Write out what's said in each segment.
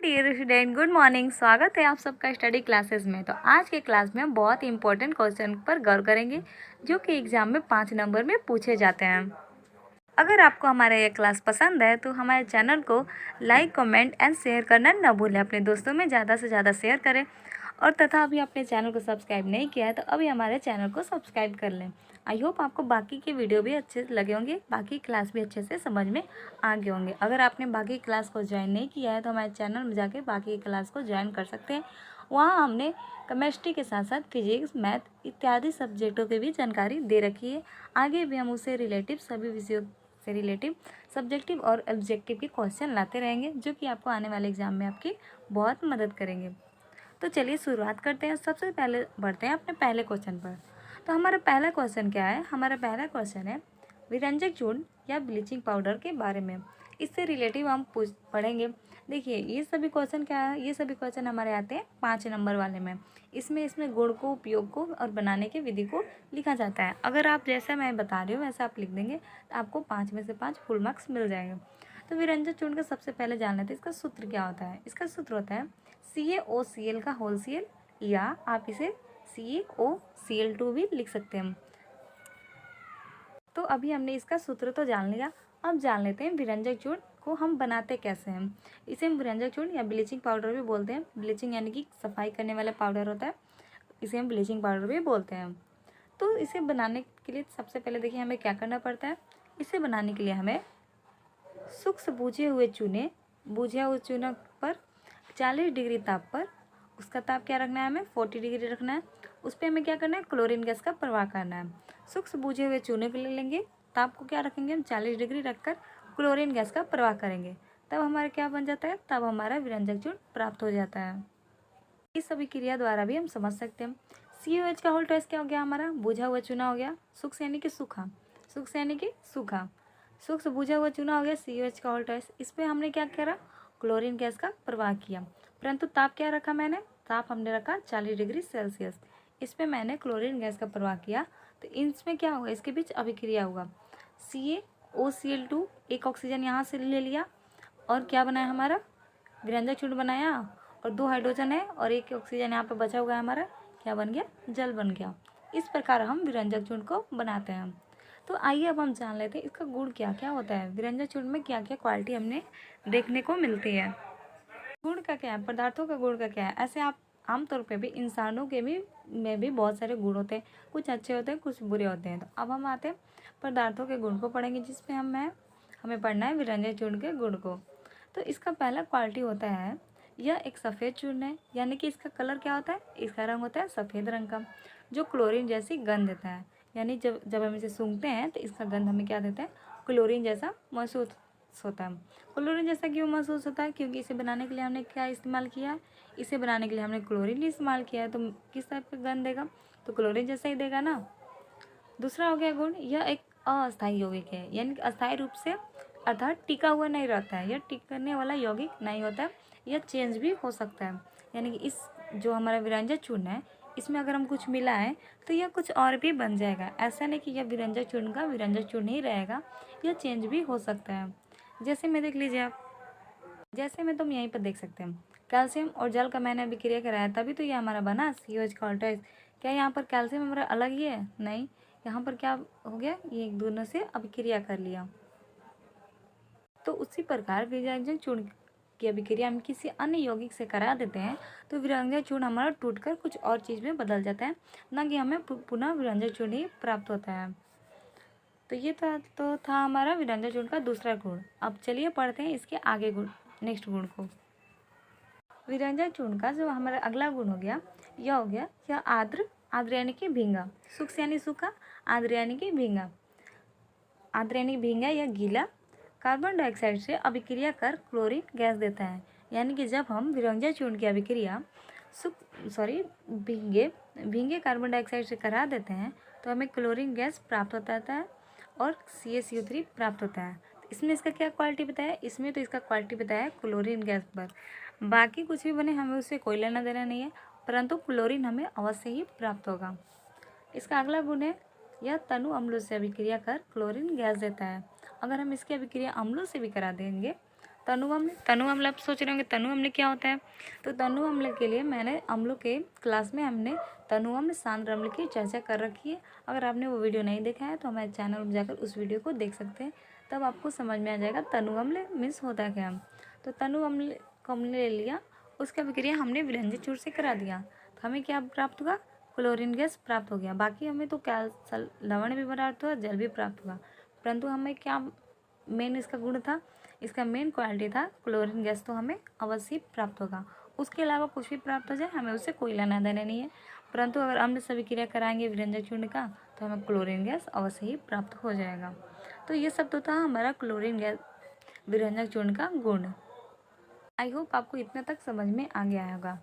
Dear student, good morning. स्वागत है आप सबका स्टडी क्लासेस में। तो आज के क्लास में हम बहुत ही इंपॉर्टेंट क्वेश्चन पर गौर करेंगे जो कि एग्जाम में 5 नंबर में पूछे जाते हैं। अगर आपको हमारा यह क्लास पसंद है तो हमारे चैनल को लाइक, कमेंट एंड शेयर करना न भूलें। अपने दोस्तों में ज़्यादा से ज़्यादा शेयर करें और तथा अभी अपने चैनल को सब्सक्राइब नहीं किया है तो अभी हमारे चैनल को सब्सक्राइब कर लें। आई होप आपको बाकी के वीडियो भी अच्छे लगे होंगे, बाकी क्लास भी अच्छे से समझ में आ गए होंगे। अगर आपने बाकी क्लास को ज्वाइन नहीं किया है तो हमारे चैनल में जाके बाकी क्लास को ज्वाइन कर सकते हैं। वहाँ हमने केमिस्ट्री के साथ साथ फिजिक्स, मैथ इत्यादि सब्जेक्टों की भी जानकारी दे रखी है। आगे भी हम उससे रिलेटिव सभी विषयों से रिलेटिव सब्जेक्टिव और ऑब्जेक्टिव के क्वेश्चन लाते रहेंगे जो कि आपको आने वाले एग्जाम में आपकी बहुत मदद करेंगे। तो चलिए शुरुआत करते हैं। सबसे पहले बढ़ते हैं अपने पहले क्वेश्चन पर। तो हमारा पहला क्वेश्चन क्या है? हमारा पहला क्वेश्चन है विरंजक चूर्ण या ब्लीचिंग पाउडर के बारे में। इससे रिलेटिव हम पढ़ेंगे। देखिए ये सभी क्वेश्चन क्या है, ये सभी क्वेश्चन हमारे आते हैं 5 नंबर वाले में। इसमें गुण को, उपयोग को और बनाने की विधि को लिखा जाता है। अगर आप जैसा मैं बता रही हूँ वैसा आप लिख देंगे तो आपको 5 में से 5 फुल मार्क्स मिल जाएंगे। तो विरंजक चूर्ण का सबसे पहले जान लेते हैं इसका सूत्र क्या होता है। इसका सूत्र होता है CaOCl का होल सीएल, या आप इसे CaOCl2 भी लिख सकते हैं। तो अभी हमने इसका सूत्र तो जान लिया, अब जान लेते हैं विरंजक चूर्ण को हम बनाते कैसे हैं। इसे हम विरंजक चूर्ण या ब्लीचिंग पाउडर भी बोलते हैं। ब्लीचिंग यानी कि सफाई करने वाला पाउडर होता है, इसे हम ब्लीचिंग पाउडर भी बोलते हैं। तो इसे बनाने के लिए सबसे पहले देखिए हमें क्या करना पड़ता है। इसे बनाने के लिए हमें सूक्ष्म बुझे हुए चूना पर 40 डिग्री ताप पर, उसका ताप क्या रखना है, हमें 40 डिग्री रखना है। उस पर हमें क्या करना है, क्लोरीन गैस का प्रवाह करना है। सूक्ष्म बुझे हुए चूने पे ले लेंगे, ताप को क्या रखेंगे हम 40 डिग्री रखकर क्लोरीन गैस का प्रवाह करेंगे। तब हमारा क्या बन जाता है, तब हमारा विरंजक चूर्ण प्राप्त हो जाता है। इस सभी क्रिया द्वारा भी हम समझ सकते हैं। COH का होल ट्वाइस क्या हो गया, हमारा बुझा हुआ चूना हो गया। सूक्ष्म यानी कि सूखा, सूक्ष्म यानी कि सूखा, सूक्ष्म बुझा हुआ चूना हो गया COH का होल ट्वाइस। इस पर हमने क्या करा, क्लोरीन गैस का प्रवाह किया, परंतु ताप क्या रखा मैंने, ताप हमने रखा 40 डिग्री सेल्सियस। इस पर मैंने क्लोरीन गैस का प्रवाह किया तो इसमें क्या होगा, इसके बीच अभिक्रिया होगा। CaOCl2, एक ऑक्सीजन यहाँ से ले लिया और क्या बनाया, हमारा विरंजक चूर्ण बनाया, और 2 हाइड्रोजन है और 1 ऑक्सीजन यहाँ पे बचा हुआ है, हमारा क्या बन गया, जल बन गया। इस प्रकार हम विरंजक चूर्ण को बनाते हैं। तो आइए अब हम जान लेते हैं इसका गुण क्या क्या होता है, विरंजक चूर्ण में क्या क्या क्वालिटी हमने देखने को मिलती है। गुण का क्या है, पदार्थों का गुण का क्या है। ऐसे आप आमतौर पे भी इंसानों के में भी बहुत सारे गुण होते हैं, कुछ अच्छे होते हैं कुछ बुरे होते हैं। तो अब हम आते हैं पदार्थों के गुण को पढ़ेंगे, जिसमें हमें पढ़ना है विरंजक चूर्ण के गुण को। तो इसका पहला क्वालिटी होता है, यह एक सफ़ेद चूर्ण है, यानी कि इसका कलर क्या होता है, इसका रंग होता है सफ़ेद रंग का, जो क्लोरीन जैसी गंध देता है। यानी जब जब हम इसे सूंघते हैं तो इसका गंध हमें क्या देता है, क्लोरीन जैसा महसूस होता है। क्लोरीन जैसा क्यों महसूस होता है, क्योंकि इसे बनाने के लिए हमने क्या इस्तेमाल किया है, इसे बनाने के लिए हमने क्लोरीन इस्तेमाल किया है। तो किस टाइप का गंध देगा, तो क्लोरीन जैसा ही देगा ना। दूसरा हो गया गुण, यह एक अस्थायी यौगिक है, यानी कि अस्थायी रूप से अर्थात टिका हुआ नहीं रहता है, यह टिकने वाला यौगिक नहीं होता है, यह चेंज भी हो सकता है। यानी कि इस जो हमारा विरंजक चूर्ण है इसमें अगर हम कुछ मिलाएं तो यह कुछ और भी बन जाएगा। ऐसा नहीं कि यह विरंजक चूर्ण का विरंजक चूर्ण ही रहेगा, यह चेंज भी हो सकता है। जैसे में देख लीजिए आप, जैसे में तुम यहीं पर देख सकते हैं कैल्शियम और जल का मैंने अभिक्रिया कराया तभी तो ये हमारा बना COH का होल ट्वाइस। क्या यहाँ पर कैल्शियम हमारा अलग ही है, नहीं, यहाँ पर क्या हो गया, ये एक दोनों से अभिक्रिया कर लिया। तो उसी प्रकार विरंजक चूर्ण की अभिक्रिया हम किसी अन्य यौगिक से करा देते हैं तो विरंजक चूर्ण हमारा टूटकर कुछ और चीज़ में बदल जाता है, ना कि हमें पुनः विरंजक चूर्ण ही प्राप्त होता है। तो ये था हमारा विरंजक चूर्ण का दूसरा गुण। अब चलिए पढ़ते हैं इसके आगे गुण, नेक्स्ट गुण को। विरंजक चूर्ण का जो हमारा अगला गुण हो गया, यह आर्द्र यानी कि भींगा, सूक्ष्म यानी सूखा, आर्द्र यानी कि भींगा। आर्द्र यानी भींगा या गीला कार्बन डाइऑक्साइड से अभिक्रिया कर क्लोरीन गैस देता है। यानी कि जब हम विरंजक चूर्ण की अभिक्रिया भींगे कार्बन डाइऑक्साइड से करा देते हैं तो हमें क्लोरीन गैस प्राप्त होता है और CaCO3 प्राप्त होता है। तो इसमें इसका क्या क्वालिटी बताया, इसमें तो इसका क्वालिटी बताया है क्लोरीन गैस पर। बाकी कुछ भी बने हमें उससे कोई लेना देना नहीं है, परंतु क्लोरीन हमें अवश्य ही प्राप्त होगा। इसका अगला गुण है, यह तनु अम्लों से अभिक्रिया कर क्लोरीन गैस देता है। अगर हम इसकी अभिक्रिया अम्लों से भी करा देंगे तनु अम्ल आप सोच रहे होंगे तनु अम्ल क्या होता है। तो तनु अम्ल के लिए मैंने अम्लों के क्लास में हमने तनु अम्ल सांद्र अम्ल की चर्चा कर रखी है। अगर आपने वो वीडियो नहीं देखा है तो हमारे चैनल में जाकर उस वीडियो को देख सकते हैं, तब आपको समझ में आ जाएगा तनु अम्ल मीन्स होता क्या। तो तनु अम्ल को हमने ले लिया, उसका विक्रिया हमने विरंजन चूर्ण से करा दिया, तो हमें क्या प्राप्त हुआ, क्लोरीन गैस प्राप्त हो गया। बाकी हमें तो लवण भी प्राप्त हुआ, जल भी प्राप्त हुआ, परंतु हमें क्या मेन इसका गुण था, इसका मेन क्वालिटी था क्लोरीन गैस, तो हमें अवश्य प्राप्त होगा। उसके अलावा कुछ भी प्राप्त हो जाए हमें उससे कोई लेना देना नहीं है, परंतु अगर अम्ल से विक्रिया कराएंगे विरंजक चूर्ण का तो हमें क्लोरीन गैस अवश्य ही प्राप्त हो जाएगा। तो ये सब तो था हमारा क्लोरीन गैस विरंजक चूर्ण का गुण। आई होप आपको इतना तक समझ में आ गया होगा।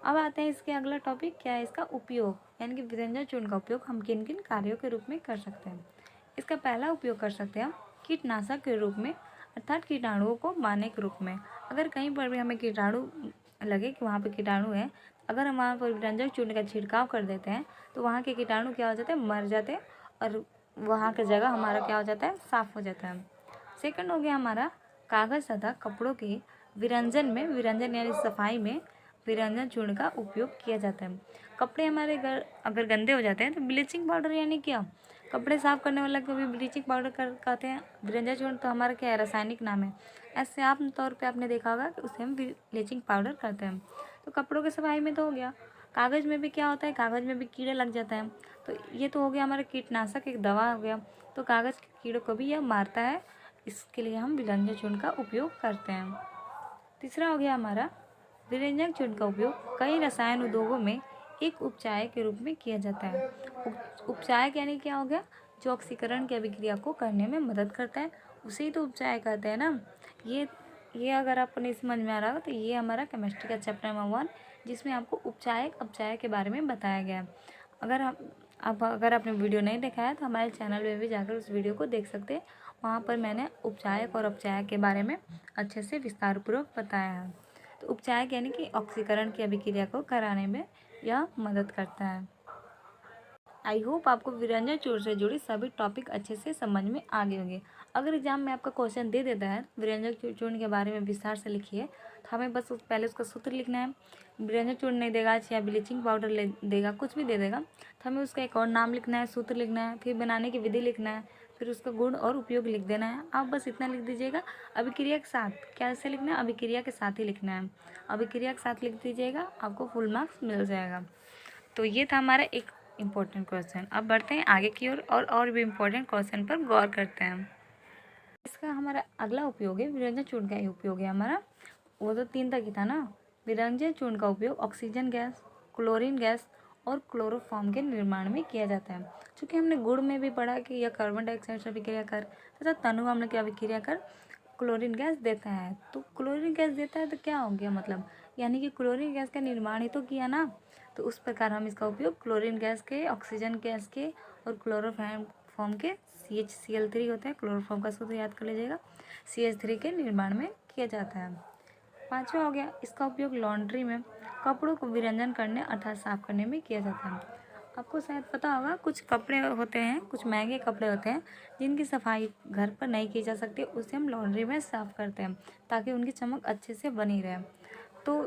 अब आते हैं इसके अगला टॉपिक, क्या है इसका उपयोग, यानी कि विरंजन चूर्ण का उपयोग हम किन किन कार्यों के रूप में कर सकते हैं। इसका पहला उपयोग कर सकते हैं हम कीटनाशक के रूप में, अर्थात कीटाणुओं को मारने के रूप में। अगर कहीं पर भी हमें कीटाणु लगे कि वहाँ पे कीटाणु है, अगर हम वहाँ पर विरंजक चूर्ण का छिड़काव कर देते हैं तो वहाँ के कीटाणु क्या हो जाते हैं, मर जाते हैं, और वहाँ की जगह हमारा क्या हो जाता है, साफ हो जाता है। सेकंड हो गया हमारा कागज़ तथा कपड़ों के विरंजन में, विरंजन यानी सफाई में विरंजन चूर्ण का उपयोग किया जाता है। कपड़े हमारे अगर गंदे हो जाते हैं तो ब्लीचिंग पाउडर, यानी क्या कपड़े साफ करने वाला को भी ब्लीचिंग पाउडर कहते हैं। विरंजन चूर्ण तो हमारा क्या है, रासायनिक नाम है। ऐसे आम तौर पे आपने देखा होगा कि उसे हम ब्लीचिंग पाउडर करते हैं। तो कपड़ों के सफाई में तो हो गया। कागज़ में भी क्या होता है, कागज़ में भी कीड़े लग जाते हैं, तो ये तो हो गया हमारा कीटनाशक, एक दवा हो गया, तो कागज़ के कीड़ों को भी यह मारता है, इसके लिए हम विरंजन चूर्ण का उपयोग करते हैं। तीसरा हो गया हमारा विरंजन चूर्ण का उपयोग कई रसायन उद्योगों में एक उपचायक के रूप में किया जाता है। उपचायक यानी क्या हो गया, जो ऑक्सीकरण की अभिक्रिया को करने में मदद करता है, उसे ही तो उपचायक कहते हैं ना। ये अगर आपको नहीं समझ में आ रहा हो तो ये हमारा केमिस्ट्री का चैप्टर नंबर 1, जिसमें आपको उपचायक अपचायक के बारे में बताया गया है। अगर आपने वीडियो नहीं देखा है तो हमारे चैनल में भी जाकर उस वीडियो को देख सकते हैं। वहाँ पर मैंने उपचायक और अपचायक के बारे में अच्छे से विस्तारपूर्वक बताया है। तो उपचायक यानी कि ऑक्सीकरण की अभिक्रिया को कराने में यह मदद करता है। आई होप आपको विरंजन चूर्ण से जुड़ी सभी टॉपिक अच्छे से समझ में आ गए होंगे। अगर एग्जाम में आपका क्वेश्चन दे देता है विरंजन चूर्ण के बारे में विस्तार से लिखिए, तो हमें बस पहले उसका सूत्र लिखना है। विरंजन चूर्ण नहीं देगा, या ब्लीचिंग पाउडर देगा, कुछ भी दे देगा, तो हमें उसका एक और नाम लिखना है, सूत्र लिखना है, फिर बनाने की विधि लिखना है, फिर उसका गुण और उपयोग लिख देना है। आप बस इतना लिख दीजिएगा। अभिक्रिया के साथ कैसे लिखना है, अभिक्रिया के साथ ही लिखना है, अभिक्रिया के साथ लिख दीजिएगा, आपको फुल मार्क्स मिल जाएगा। तो ये था हमारा एक इम्पोर्टेंट क्वेश्चन। अब बढ़ते हैं आगे की ओर और भी इम्पोर्टेंट क्वेश्चन पर गौर करते हैं। इसका हमारा अगला उपयोग है विरंजन चूर्ण का ही उपयोग है हमारा, वो तो 3 तक ही था ना। विरंजन चूर्ण का उपयोग ऑक्सीजन गैस, क्लोरीन गैस और क्लोरोफॉर्म के निर्माण में किया जाता है। चूँकि हमने गुण में भी पढ़ा कि यह कार्बन डाइऑक्साइड से अभिक्रिया कर तथा तनु अम्ल की अभिक्रिया कर क्लोरीन गैस देता है। तो क्लोरीन गैस देता है तो क्या हो गया, मतलब यानी कि क्लोरीन गैस का निर्माण ही तो किया ना। तो उस प्रकार हम इसका उपयोग क्लोरीन गैस के, ऑक्सीजन गैस के और क्लोरोफॉर्म के CH Cl3 होता है, क्लोरोफॉर्म का सूत्र याद कर लीजिएगा, CH3 के निर्माण में किया जाता है। पाँचवा हो गया, इसका उपयोग लॉन्ड्री में कपड़ों को विरंजन करने अर्थात साफ करने में किया जाता है। आपको शायद पता होगा कुछ कपड़े होते हैं, कुछ महंगे कपड़े होते हैं जिनकी सफाई घर पर नहीं की जा सकती, उसे हम लॉन्ड्री में साफ़ करते हैं ताकि उनकी चमक अच्छे से बनी रहे। तो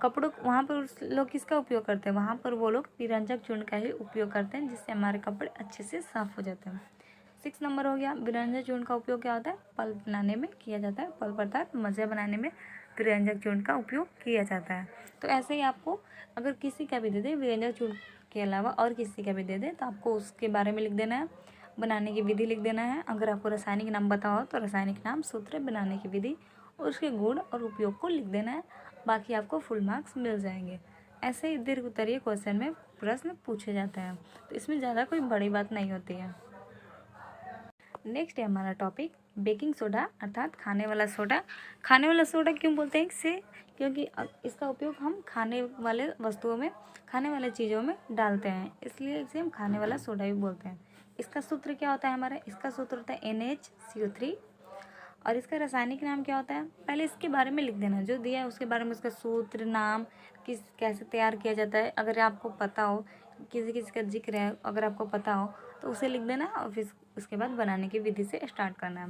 कपड़ों वहाँ पर लोग किसका उपयोग करते हैं, वहाँ पर वो लोग विरंजक चूर्ण का ही उपयोग करते हैं, जिससे हमारे कपड़े अच्छे से साफ़ हो जाते हैं। 6 नंबर हो गया, विरंजक चूर्ण का उपयोग क्या होता है, पल्प बनाने में किया जाता है। पल्प अर्थात मज़ा बनाने में विरंजक चूर्ण का उपयोग किया जाता है। तो ऐसे ही आपको अगर किसी का भी दे दे विरंजक चूर्ण के अलावा और किसी का भी दे दे तो आपको उसके बारे में लिख देना है, बनाने की विधि लिख देना है। अगर आपको रासायनिक नाम पता हो तो रासायनिक नाम, सूत्र, बनाने की विधि और उसके गुण और उपयोग को लिख देना है। बाकी आपको फुल मार्क्स मिल जाएंगे। ऐसे ही दीर्घ उत्तरीय क्वेश्चन में प्रश्न पूछे जाते हैं, तो इसमें ज़्यादा कोई बड़ी बात नहीं होती है। नेक्स्ट है हमारा टॉपिक बेकिंग सोडा अर्थात खाने वाला सोडा। खाने वाला सोडा क्यों बोलते हैं इसे, क्योंकि इसका उपयोग हम खाने वाले वस्तुओं में, खाने वाले चीज़ों में डालते हैं, इसलिए इसे हम खाने वाला सोडा भी बोलते हैं। इसका सूत्र क्या होता है हमारा, इसका सूत्र होता है NaCO3 और इसका रासायनिक नाम क्या होता है, पहले इसके बारे में लिख देना, जो दिया है उसके बारे में, उसका सूत्र, नाम, कैसे तैयार किया जाता है, अगर आपको पता हो, किसी का जिक्र है अगर आपको पता हो तो उसे लिख देना और फिर उसके बाद बनाने की विधि से स्टार्ट करना है।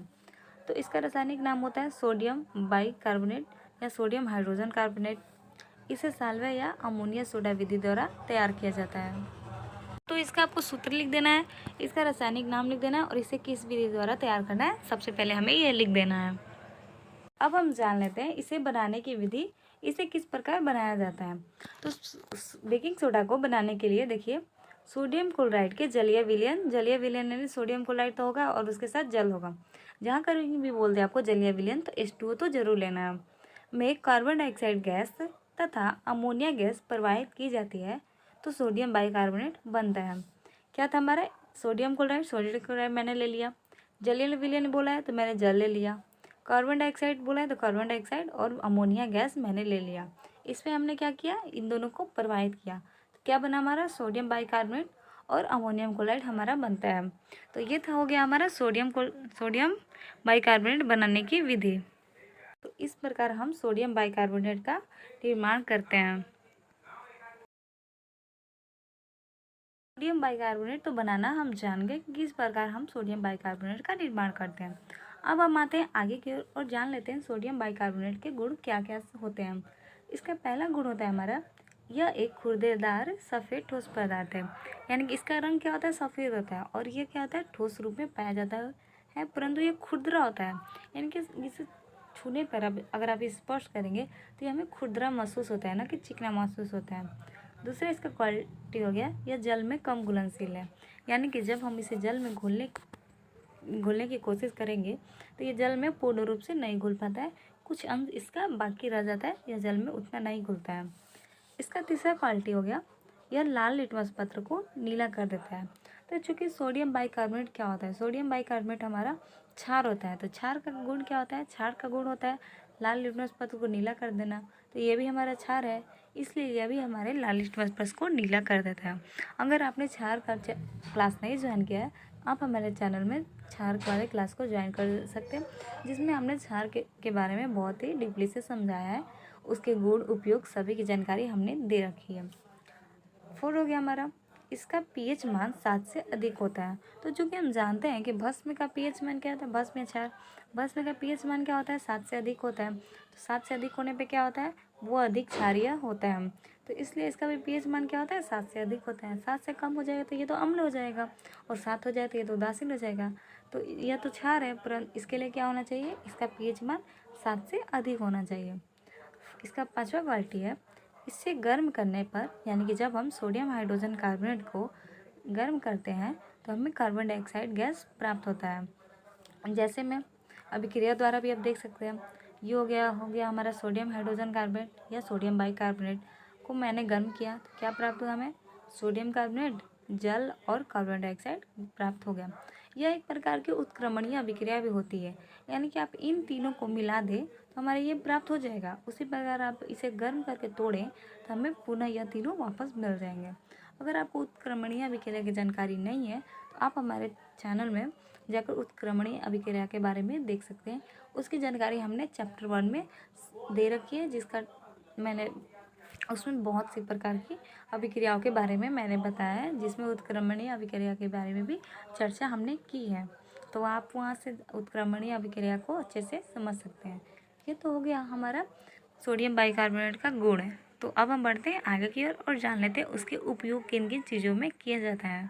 तो इसका रासायनिक नाम होता है सोडियम बाइकार्बोनेट या सोडियम हाइड्रोजन कार्बोनेट। इसे साल्वे या अमोनिया सोडा विधि द्वारा तैयार किया जाता है। तो इसका आपको सूत्र लिख देना है, इसका रासायनिक नाम लिख देना है और इसे किस विधि द्वारा तैयार करना है सबसे पहले हमें यह लिख देना है। अब हम जान लेते हैं इसे बनाने की विधि, इसे किस प्रकार बनाया जाता है। तो बेकिंग सोडा को बनाने के लिए देखिए, सोडियम क्लोराइड के जलीय विलयन यानी सोडियम क्लोराइड तो होगा और उसके साथ जल होगा। जहाँ कहीं भी बोल दे आपको जलीय विलयन तो H2O तो जरूर लेना है। में कार्बन डाइऑक्साइड गैस तथा अमोनिया गैस प्रवाहित की जाती है तो सोडियम बाइकार्बोनेट बनता है। क्या था हमारा, सोडियम क्लोराइड मैंने ले लिया, जलीय विलयन बोला है तो मैंने जल ले लिया, कार्बन डाइऑक्साइड बोला है तो कार्बन डाइऑक्साइड और अमोनिया गैस मैंने ले लिया। इसमें हमने क्या किया, इन दोनों को प्रवाहित किया तो क्या बना हमारा सोडियम बाइकार्बोनेट और अमोनियम क्लोराइड हमारा बनता है। तो ये था हो गया हमारा सोडियम बाइकार्बोनेट बनाने की विधि। तो इस प्रकार हम सोडियम बाइकार्बोनेट का निर्माण करते हैं। सोडियम बाइकार्बोनेट तो बनाना हम जान गए कि किस प्रकार हम सोडियम बाइकार्बोनेट का निर्माण करते हैं। अब हम आते हैं आगे की ओर और जान लेते हैं सोडियम बाइकार्बोनेट के गुण क्या क्या होते हैं। इसका पहला गुण होता है हमारा, यह एक खुरदेदार सफ़ेद ठोस पदार्थ है। यानी कि इसका रंग क्या होता है, सफ़ेद होता है और ये क्या होता है, ठोस रूप में पाया जाता है, परंतु ये खुरदरा होता है। यानी कि इसे छूने पर अगर आप स्पर्श करेंगे तो ये हमें खुरदरा महसूस होता है, ना कि चिकना महसूस होता है। दूसरा इसका क्वालिटी हो गया, यह जल में कम घुलनशील है। यानी कि जब हम इसे जल में घुलने की कोशिश करेंगे तो ये जल में पूर्ण रूप से नहीं घुल पाता है, कुछ अंश इसका बाकी रह जाता है, यह जल में उतना नहीं घुलता है। इसका तीसरा क्वालिटी हो गया, यह लाल लिटमस पत्र को नीला कर देता है। तो चूँकि सोडियम बाइकार्बोनेट क्या होता है, सोडियम बाइकार्बोनेट हमारा क्षार होता है। तो क्षार का गुण क्या होता है, क्षार का गुण होता है लाल लिटमस पत्र को नीला कर देना। तो ये भी हमारा क्षार है, इसलिए यह भी हमारे लाल लिटमस पत्र को नीला कर देता है। अगर आपने क्षार का क्लास नहीं ज्वाइन किया है, आप हमारे चैनल में क्षार वाले क्लास को ज्वाइन कर सकते हैं, जिसमें हमने क्षार के बारे में बहुत ही डीपली से समझाया है। उसके गुण, उपयोग सभी की जानकारी हमने दे रखी है। 4 हो गया हमारा, इसका पीएच मान 7 से अधिक होता है। तो चूँकि हम जानते हैं कि भस्म का पीएच मान क्या होता है, भस्म या क्षार, भस्म का पीएच मान क्या होता है, 7 से अधिक होता है। तो 7 से अधिक होने पे क्या होता है, वो अधिक क्षारीय होता है। तो इसलिए इसका भी पीएच मान क्या होता है, 7 से अधिक होता है। 7 से कम हो जाएगा तो ये तो अम्ल हो जाएगा और 7 हो जाए तो ये तो उदासीन हो जाएगा। तो यह तो क्षार है, परंतु इसके लिए क्या होना चाहिए, इसका पीएच मान 7 से अधिक होना चाहिए। इसका 5वां क्वालिटी है, इसे गर्म करने पर, यानी कि जब हम सोडियम हाइड्रोजन कार्बोनेट को गर्म करते हैं तो हमें कार्बन डाइऑक्साइड गैस प्राप्त होता है। जैसे में अभिक्रिया द्वारा भी आप देख सकते हैं, ये हो गया हमारा सोडियम हाइड्रोजन कार्बोनेट या सोडियम बाइकार्बोनेट को मैंने गर्म किया तो क्या प्राप्त हुआ, हमें सोडियम कार्बोनेट, जल और कार्बन डाइऑक्साइड प्राप्त हो गया। यह एक प्रकार की उत्क्रमणीय अभिक्रिया भी होती है, यानी कि आप इन तीनों को मिला दें तो हमारे ये प्राप्त हो जाएगा। उसी प्रकार आप इसे गर्म करके तोड़ें तो हमें पुनः यह तीनों वापस मिल जाएंगे। अगर आपको उत्क्रमणीय अभिक्रिया की जानकारी नहीं है तो आप हमारे चैनल में जाकर उत्क्रमणीय अभिक्रिया के बारे में देख सकते हैं। उसकी जानकारी हमने चैप्टर 1 में दे रखी है, जिसका मैंने उसमें बहुत सी प्रकार की अभिक्रियाओं के बारे में मैंने बताया है, जिसमें उत्क्रमणीय अभिक्रिया के बारे में भी चर्चा हमने की है। तो आप वहाँ से उत्क्रमणीय अभिक्रिया को अच्छे से समझ सकते हैं। ये तो हो गया हमारा सोडियम बाइकार्बोनेट का गुण है। तो अब हम बढ़ते हैं आगे की ओर और जान लेते हैं उसके उपयोग किन किन चीज़ों में किया जाता है।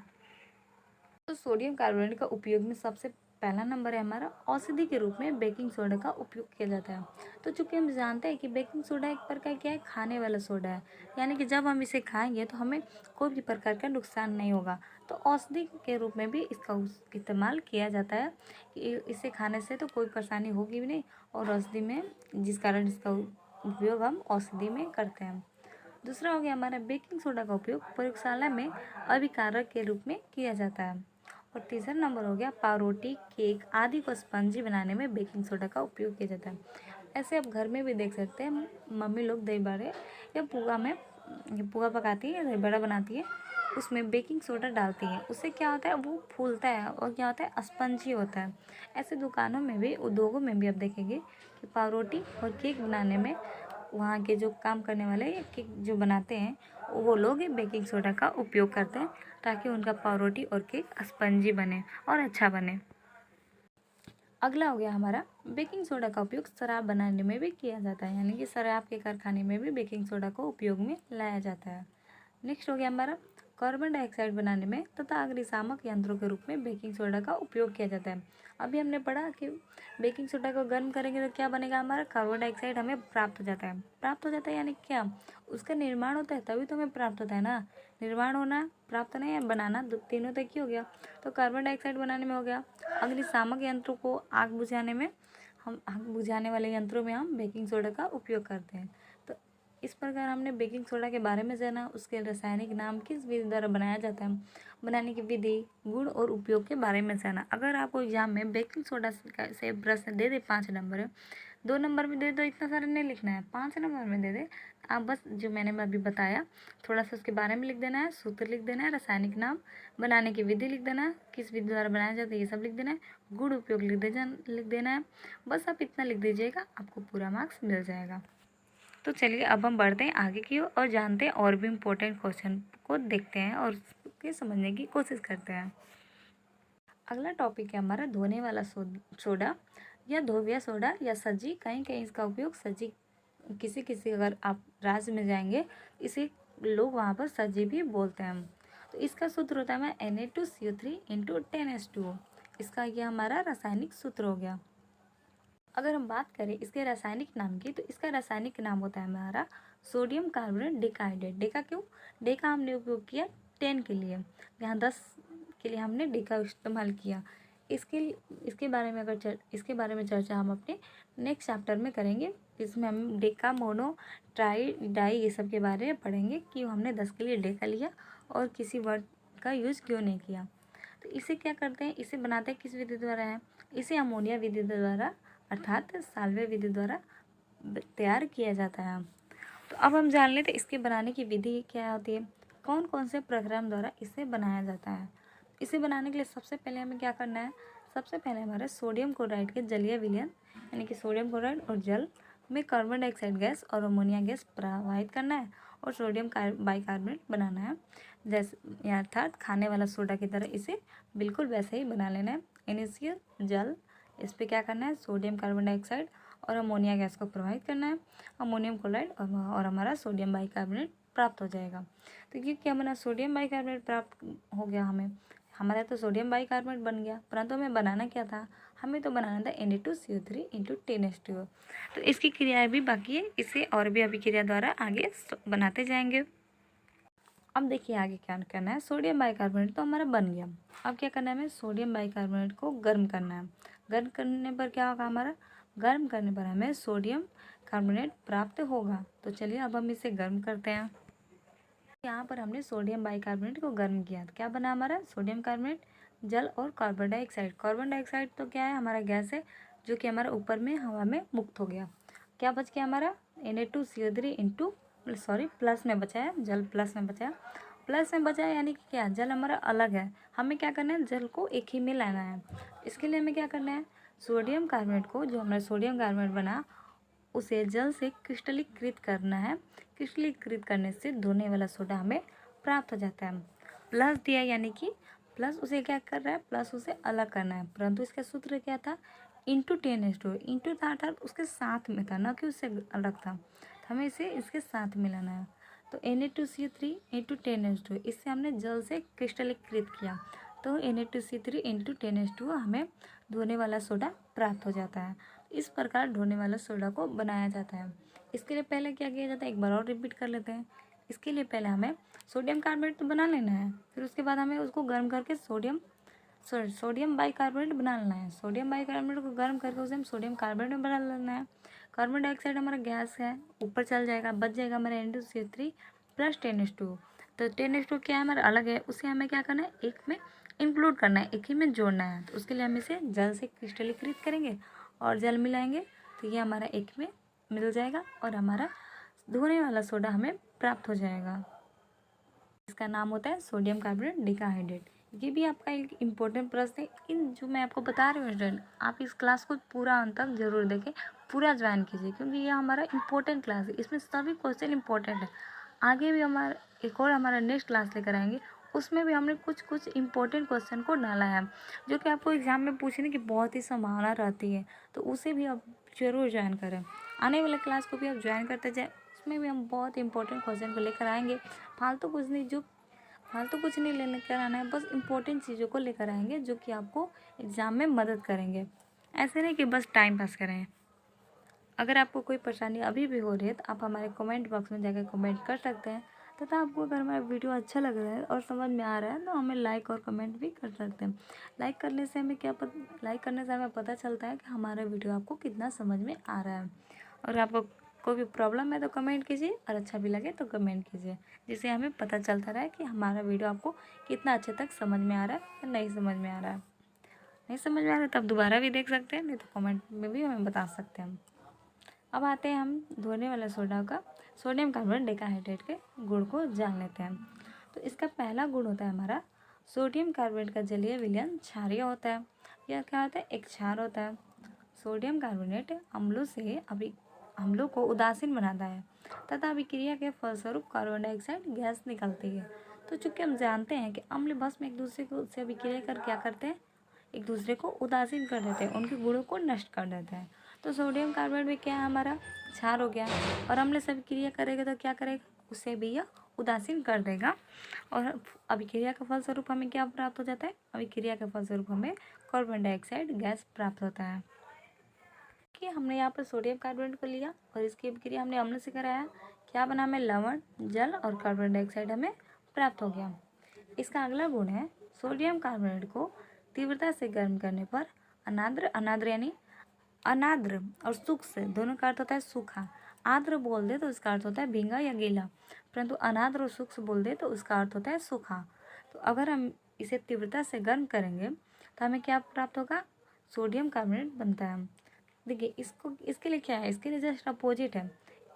तो सोडियम कार्बोनेट का उपयोग में सबसे पहला नंबर है हमारा, औषधि के रूप में बेकिंग सोडा का उपयोग किया जाता है। तो चूंकि हम जानते हैं कि बेकिंग सोडा एक प्रकार क्या है, खाने वाला सोडा है, यानी कि जब हम इसे खाएंगे तो हमें कोई भी प्रकार का नुकसान नहीं होगा। तो औषधि के रूप में भी इसका इस्तेमाल किया जाता है कि इसे खाने से तो कोई परेशानी होगी भी नहीं, और औषधि में जिस कारण इसका उपयोग हम औषधि में करते हैं। दूसरा हो गया हमारा, बेकिंग सोडा का उपयोग प्रयोगशाला में अभिकारक के रूप में किया जाता है। और तीसरा नंबर हो गया, पावरोटी, केक आदि को स्पंजी बनाने में बेकिंग सोडा का उपयोग किया जाता है। ऐसे आप घर में भी देख सकते हैं, मम्मी लोग दही बड़े या पुआ पकाती है या दही बड़ा बनाती है, उसमें बेकिंग सोडा डालती है। उससे क्या होता है, वो फूलता है और क्या होता है, स्पंजी होता है। ऐसे दुकानों में भी, उद्योगों में भी आप देखेंगे कि पावरोटी और केक बनाने में वहाँ के जो काम करने वाले या केक जो बनाते हैं वो लोग बेकिंग सोडा का उपयोग करते हैं, ताकि उनका पावरोटी और केक स्पंजी बने और अच्छा बने। अगला हो गया हमारा बेकिंग सोडा का उपयोग शराब बनाने में भी किया जाता है, यानी कि शराब के कारखाने में भी बेकिंग सोडा को उपयोग में लाया जाता है। नेक्स्ट हो गया हमारा कार्बन डाइऑक्साइड बनाने में तथा अग्निशामक यंत्रों के रूप में बेकिंग सोडा का उपयोग किया जाता है। अभी हमने पढ़ा कि बेकिंग सोडा को गर्म करेंगे तो क्या बनेगा, हमारा कार्बन डाइऑक्साइड हमें प्राप्त हो जाता है। प्राप्त हो जाता है यानी क्या, उसका निर्माण होता है तभी तो हमें प्राप्त होता है ना। निर्माण होना, प्राप्त नहीं है, बनाना, तीनों तक ही हो गया। तो कार्बन डाइऑक्साइड बनाने में हो गया। अग्निशामक यंत्रों को आग बुझाने में, हम आग बुझाने वाले यंत्रों में हम बेकिंग सोडा का उपयोग करते हैं। तो इस प्रकार हमने बेकिंग सोडा के बारे में जाना, उसके रासायनिक नाम, किस विधि द्वारा बनाया जाता है, बनाने की विधि, गुण और उपयोग के बारे में जाना। अगर आपको एग्जाम में बेकिंग सोडा से प्रश्न दे दे 5 नंबर है, 2 नंबर में दे दो, इतना सारा नहीं लिखना है, 5 नंबर में दे दे, आप बस जो मैंने अभी बताया थोड़ा सा उसके बारे में लिख देना है, सूत्र लिख देना है, रासायनिक नाम, बनाने की विधि लिख देना है, किस विधि द्वारा बनाया जाता है ये सब लिख देना है, गुण उपयोग लिख देना है। बस आप इतना लिख दीजिएगा, आपको पूरा मार्क्स मिल जाएगा। तो चलिए अब हम बढ़ते हैं आगे की ओर और जानते हैं और भी इम्पोर्टेंट क्वेश्चन को देखते हैं और उसके समझने की कोशिश करते हैं। अगला टॉपिक है हमारा धोने वाला सोडा या धोबिया सोडा या सज्जी। कहीं कहीं इसका उपयोग सज्जी, किसी किसी अगर आप राज्य में जाएंगे इसे लोग वहाँ पर सज्जी भी बोलते हैं। तो इसका सूत्र होता है Na2CO3 × 10H2O। इसका यह हमारा रासायनिक सूत्र हो गया। अगर हम बात करें इसके रासायनिक नाम की, तो इसका रासायनिक नाम होता है हमारा सोडियम कार्बोनेट डिकाहाइड्रेट। डेका क्यों, डेका हमने उपयोग किया 10 के लिए, यहाँ 10 के लिए हमने डेका इस्तेमाल किया। इसके बारे में इसके बारे में चर्चा हम अपने नेक्स्ट चैप्टर में करेंगे। इसमें हम डेका, मोनो, ट्राई, डाई ये सब के बारे में पढ़ेंगे कि हमने 10 के लिए डेका लिया और किसी वर्ड का यूज़ क्यों नहीं किया। तो इसे क्या करते हैं, इसे बनाते हैं किस विधि द्वारा है, इसे अमोनिया विधि द्वारा अर्थात साल्वे विधि द्वारा तैयार किया जाता है। तो अब हम जान लेते हैं इसके बनाने की विधि क्या होती है, कौन कौन से प्रक्रम द्वारा इसे बनाया जाता है। इसे बनाने के लिए सबसे पहले हमें क्या करना है, सबसे पहले हमारे सोडियम क्लोराइड के जलीय विलयन यानी कि सोडियम क्लोराइड और जल में कार्बन डाइऑक्साइड गैस और अमोनिया गैस प्रवाहित करना है और सोडियम बाइकार्बोनेट बनाना है। जैसे अर्थात खाने वाला सोडा की तरह इसे बिल्कुल वैसे ही बना लेना है। इनिशियल जल, इस पर क्या करना है, सोडियम कार्बन डाइऑक्साइड और अमोनिया गैस को प्रवाहित करना है, अमोनियम क्लोराइड और हमारा सोडियम बाइकार्बोनेट प्राप्त हो जाएगा। तो ये क्या बना, सोडियम बाइकार्बोनेट प्राप्त हो गया हमारा तो सोडियम बाइकार्बोनेट बन गया, परंतु हमें बनाना क्या था, हमें तो बनाना था Na2CO3 × 10H2O। तो इसकी क्रियाएं भी बाकी है, इसे और भी अभिक्रिया द्वारा आगे बनाते जाएंगे। अब देखिए आगे क्या करना है, सोडियम बाइकार्बोनेट तो हमारा बन गया। अब क्या करना है, हमें सोडियम बाइकार्बोनेट को गर्म करना है। गर्म करने पर क्या होगा, हमारा गर्म करने पर हमें सोडियम कार्बोनेट प्राप्त होगा। तो चलिए अब हम इसे गर्म करते हैं। यहाँ पर हमने सोडियम बाइकार्बोनेट को गर्म किया तो क्या बना हमारा, सोडियम कार्बोनेट, जल और कार्बन डाइऑक्साइड। कार्बन डाइऑक्साइड तो क्या है, हमारा गैस है जो कि हमारा ऊपर में हवा में मुक्त हो गया। क्या बच गया हमारा, Na2CO3 प्लस में बचा है, जल प्लस में बचा है, प्लस में बचा है यानी कि क्या, जल हमारा अलग है। हमें क्या करना है, जल को एक ही में लाना है। इसके लिए हमें क्या करना है, सोडियम कार्बोनेट को, जो हमारा सोडियम कार्बोनेट बना उसे जल से क्रिस्टलीकृत करना है। क्रिस्टलीकृत करने से धोने वाला सोडा हमें प्राप्त हो जाता है। प्लस दिया यानी कि प्लस उसे क्या कर रहा है, प्लस उसे अलग करना है, परंतु इसका सूत्र क्या था, × 10H2O। इंटू था अर्थात उसके साथ में था, न कि उससे अलग था, तो हमें इसे इसके साथ मिलाना है। तो Na2CO3 × 10H2O, इससे हमने जल से क्रिस्टलीकृत किया, तो Na2CO3 × 10H2O हमें धोने वाला सोडा प्राप्त हो जाता है। इस प्रकार धोने वाला सोडा को बनाया जाता है। इसके लिए पहले क्या किया जाता है, एक बार और रिपीट कर लेते हैं। इसके लिए पहले हमें सोडियम कार्बोनेट तो बना लेना है, फिर उसके बाद हमें उसको गर्म करके सोडियम बाइकार्बोनेट बना लेना है। सोडियम बाइकार्बोनेट को गर्म करके उसे हम सोडियम कार्बोनेट बना लेना है। कार्बन डाइऑक्साइड हमारा गैस है, ऊपर चल जाएगा, बच जाएगा हमारा Na2CO3 + 10H2O। तो 10H2O क्या है, हमारा अलग है, उसे हमें क्या करना है, एक में इंक्लूड करना है, एक ही में जोड़ना है। तो उसके लिए हम इसे जल से क्रिस्टलीकृत करेंगे और जल मिलाएंगे, तो ये हमारा एक में मिल जाएगा और हमारा धोने वाला सोडा हमें प्राप्त हो जाएगा। इसका नाम होता है सोडियम कार्बोनेट डिकाहाइड्रेट। ये भी आपका एक इम्पोर्टेंट प्रश्न है। इन जो मैं आपको बता रही हूँ स्टूडेंट, आप इस क्लास को पूरा अंत तक जरूर देखें, पूरा ज्वाइन कीजिए, क्योंकि ये हमारा इम्पोर्टेंट क्लास है, इसमें सभी क्वेश्चन इम्पोर्टेंट है। आगे भी हमारा एक और हमारा नेक्स्ट क्लास लेकर आएंगे, उसमें भी हमने कुछ कुछ इम्पोर्टेंट क्वेश्चन को डाला है जो कि आपको एग्ज़ाम में पूछने की बहुत ही संभावना रहती है, तो उसे भी आप ज़रूर ज्वाइन करें। आने वाले क्लास को भी आप ज्वाइन करते जाएँ, उसमें भी हम बहुत इंपॉर्टेंट क्वेश्चन को लेकर आएंगे। फालतू कुछ नहीं लेकर आना है, बस इम्पोर्टेंट चीज़ों को लेकर आएंगे जो कि आपको एग्ज़ाम में मदद करेंगे। ऐसे नहीं कि बस टाइम पास करें। अगर आपको कोई परेशानी अभी भी हो रही है तो आप हमारे कमेंट बॉक्स में जाकर कमेंट कर सकते हैं, तथा आपको अगर हमारा वीडियो अच्छा लग रहा है और समझ में आ रहा है तो हमें लाइक और कमेंट भी कर सकते हैं। लाइक करने से हमें पता चलता है कि हमारा वीडियो आपको कितना समझ में आ रहा है। और आपको कोई भी प्रॉब्लम है तो कमेंट कीजिए, और अच्छा भी लगे तो कमेंट कीजिए, जिससे हमें पता चलता रहे कि हमारा वीडियो आपको कितना अच्छे तक समझ में आ रहा है या नहीं समझ में आ रहा है। नहीं समझ में आ रहा है तो आप दोबारा भी देख सकते हैं, नहीं तो कमेंट में भी हमें बता सकते हैं। अब आते हैं हम धोने वाला सोडा का सोडियम कार्बोनेट डेकाहाइड्रेट के गुण को जान लेते हैं। तो इसका पहला गुण होता है हमारा सोडियम कार्बोनेट का जलीय विलयन क्षारीय होता है। यह क्या होता है? एक क्षार होता है। सोडियम कार्बोनेट अम्लों को उदासीन बनाता है तथा अभिक्रिया के फलस्वरूप कार्बन डाइऑक्साइड गैस निकलती है। तो चूंकि हम जानते हैं कि अम्ल भस्म एक दूसरे को से अभिक्रिया कर क्या करते हैं, एक दूसरे को उदासीन कर देते हैं, उनके गुणों को नष्ट कर देते हैं। तो सोडियम कार्बोनेट में क्या है, हमारा क्षार हो गया, और अम्ल से अभिक्रिया करेगा तो क्या करेगा, उसे भी यह उदासीन कर देगा। और अभिक्रिया के फलस्वरूप हमें क्या प्राप्त हो जाता है? अभिक्रिया के फलस्वरूप हमें कार्बन डाइऑक्साइड गैस प्राप्त होता है। कि हमने यहाँ पर सोडियम कार्बोनेट को लिया और इसकी अभिक्रिया हमने अम्ल से कराया, क्या बना? हमें लवण, जल और कार्बन डाइऑक्साइड हमें प्राप्त हो गया। इसका अगला गुण है सोडियम कार्बोनेट को तीव्रता से गर्म करने पर अनाद्र यानी अनाद्र और शुष्क दोनों का अर्थ होता है सूखा। आर्द्र बोल दे तो उसका अर्थ होता है भींगा या गीला, परंतु अनाद्र और शुष्क बोल दे तो उसका अर्थ होता है सूखा। तो अगर हम इसे तीव्रता से गर्म करेंगे तो हमें क्या प्राप्त होगा? सोडियम कार्बोनेट बनता है। देखिए इसके लिए क्या है, इसके लिए जस्ट अपोजिट है।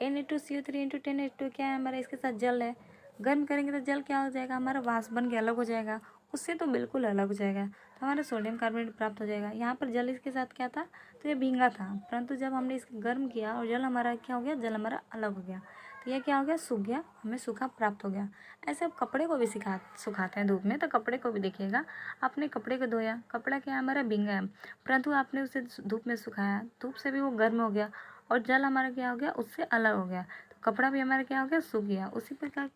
Na2CO3 इंटू 10H2 क्या है हमारा? इसके साथ जल है। गर्म करेंगे तो जल क्या हो जाएगा? हमारा वाष्प बन के अलग हो जाएगा, उससे तो बिल्कुल अलग हो जाएगा, तो हमारा सोडियम कार्बोनेट प्राप्त हो जाएगा। यहाँ पर जल इसके साथ क्या था? तो ये भींगा था, परंतु जब हमने इसको गर्म किया और जल हमारा क्या हो गया? जल हमारा अलग हो गया, तो यह क्या हो गया? सूख गया, हमें सूखा प्राप्त हो गया। ऐसे अब कपड़े को भी सुखाते हैं धूप में, तो कपड़े को भी देखिएगा, आपने कपड़े को धोया, कपड़ा क्या है? हमारा भींगा है, परंतु आपने उसे धूप में सुखाया, धूप से भी वो गर्म हो गया और जल हमारा क्या हो गया? उससे अलग हो गया, तो कपड़ा भी हमारा क्या हो गया? सूख गया। उसी प्रकार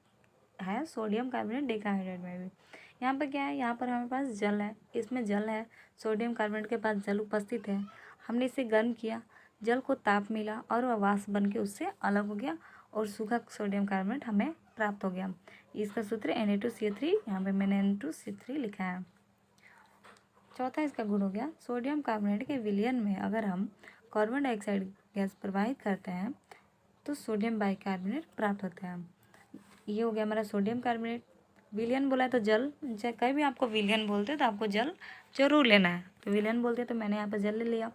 है सोडियम कार्बोनेट डेकाहाइड्रेट में भी। यहाँ पर क्या है? यहाँ पर हमारे पास जल है, इसमें जल है, सोडियम कार्बोनेट के पास जल उपस्थित है। हमने इसे गर्म किया, जल को ताप मिला और वह वाष्प बन के उससे अलग हो गया और सूखा सोडियम कार्बोनेट हमें प्राप्त हो गया। इसका सूत्र Na2CO3, यहाँ पे मैंने Na2CO3 लिखा है। चौथा इसका गुण हो गया सोडियम कार्बोनेट के विलयन में अगर हम कार्बन डाइऑक्साइड गैस प्रवाहित करते हैं तो सोडियम बाइकार्बोनेट प्राप्त होता है। ये हो गया हमारा सोडियम कार्बोनेट। विलयन बोला है तो जल, चाहे कहीं भी आपको विलयन बोलते हैं तो आपको जल जरूर लेना है, तो विलयन बोलते हैं तो मैंने यहाँ पर जल ले लिया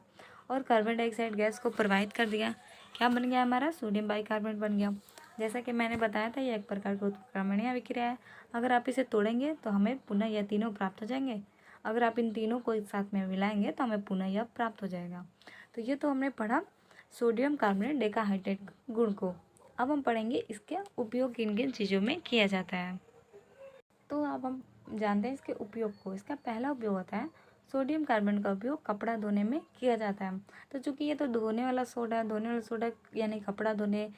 और कार्बन डाइऑक्साइड गैस को प्रवाहित कर दिया। क्या बन गया हमारा? सोडियम बाइकार्बोनेट बन गया। जैसा कि मैंने बताया था, यह एक प्रकार का उत्क्रमणीय अभिक्रिया है। अगर आप इसे तोड़ेंगे तो हमें पुनः यह तीनों प्राप्त हो जाएंगे। अगर आप इन तीनों को एक साथ में मिलाएंगे तो हमें पुनः यह प्राप्त हो जाएगा। तो ये तो हमने पढ़ा सोडियम कार्बोनेट डेकाहाइड्रेट गुण को। अब हम पढ़ेंगे इसके उपयोग किन किन चीज़ों में किया जाता है। तो अब हम जानते हैं इसके उपयोग को। इसका पहला उपयोग होता है सोडियम कार्बोनेट का उपयोग कपड़ा धोने में किया जाता है। तो चूँकि ये तो धोने वाला सोडा यानी कपड़ा धोने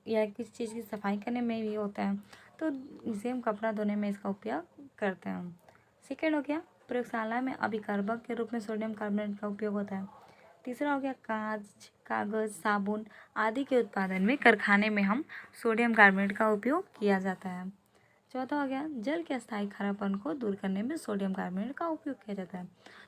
या किसी चीज़ की सफाई करने में भी होता है, तो इसे हम कपड़ा धोने में इसका उपयोग करते हैं। सेकेंड हो गया प्रयोगशाला में अभिकारबक के रूप में सोडियम कार्बोनेट का उपयोग होता है। तीसरा हो गया कांच, कागज़, साबुन आदि के उत्पादन में कारखाने में हम सोडियम कार्बोनेट का उपयोग किया जाता है। चौथा हो गया जल के अस्थायी खारापन को दूर करने में सोडियम कार्बोनेट का उपयोग किया जाता है।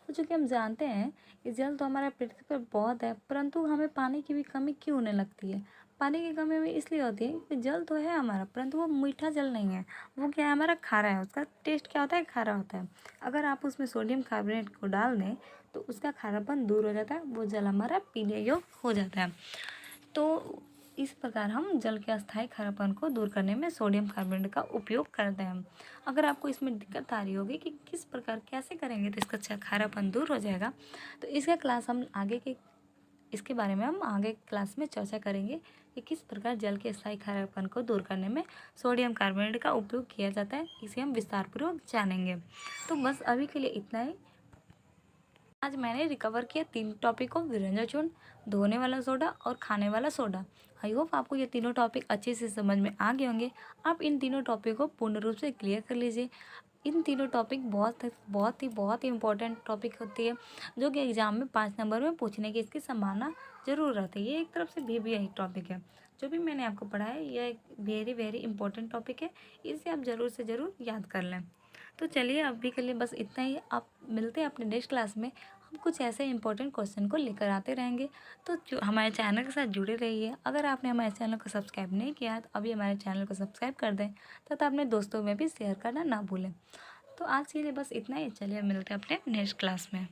तो चूँकि हम जानते हैं कि जल तो हमारा पृथ्वी पर बहुत है, परंतु हमें पानी की भी कमी क्यों होने लगती है? पानी की कमी हमें इसलिए होती है कि जल तो है हमारा, परंतु वो मीठा जल नहीं है, वो क्या है? हमारा खारा है। उसका टेस्ट क्या होता है? खारा होता है। अगर आप उसमें सोडियम कार्बोनेट को डाल दें तो उसका खारापन दूर हो जाता है, वो जल हमारा पीने योग्य हो जाता है। तो इस प्रकार हम जल के अस्थायी खारापन को दूर करने में सोडियम कार्बोनेट का उपयोग करते हैं। अगर आपको इसमें दिक्कत आ रही होगी कि किस प्रकार कैसे करेंगे तो इसका खारापन दूर हो जाएगा, तो इसका क्लास हम इसके बारे में हम आगे क्लास में चर्चा करेंगे कि किस प्रकार जल के स्थायी खारापन को दूर करने में सोडियम कार्बोनेट का उपयोग किया जाता है, इसे हम विस्तारपूर्वक जानेंगे। तो बस अभी के लिए इतना ही। आज मैंने रिकवर किया 3 टॉपिक विरंजा चूर्ण, धोने वाला सोडा और खाने वाला सोडा। आई होप आपको ये तीनों टॉपिक अच्छे से समझ में आ गए होंगे। आप इन तीनों टॉपिक को पूर्ण रूप से क्लियर कर लीजिए। इन तीनों टॉपिक बहुत ही इंपॉर्टेंट टॉपिक होती है, जो कि एग्जाम में 5 नंबर में पूछने की इसकी संभावना जरूर रहती है। ये एक तरफ से भी यही टॉपिक है। जो भी मैंने आपको पढ़ाया है, यह एक वेरी इंपॉर्टेंट टॉपिक है। इसे आप ज़रूर से ज़रूर याद कर लें। तो चलिए अभी के लिए बस इतना ही। आप मिलते हैं अपने नेक्स्ट क्लास में। हम कुछ ऐसे इंपॉर्टेंट क्वेश्चन को लेकर आते रहेंगे। तो जो हमारे चैनल के साथ जुड़े रहिए। अगर आपने हमारे चैनल को सब्सक्राइब नहीं किया है तो अभी हमारे चैनल को सब्सक्राइब कर दें तथा अपने दोस्तों में भी शेयर करना ना भूलें। तो आज के लिए बस इतना ही। चलिए मिलते हैं अपने नेक्स्ट क्लास में।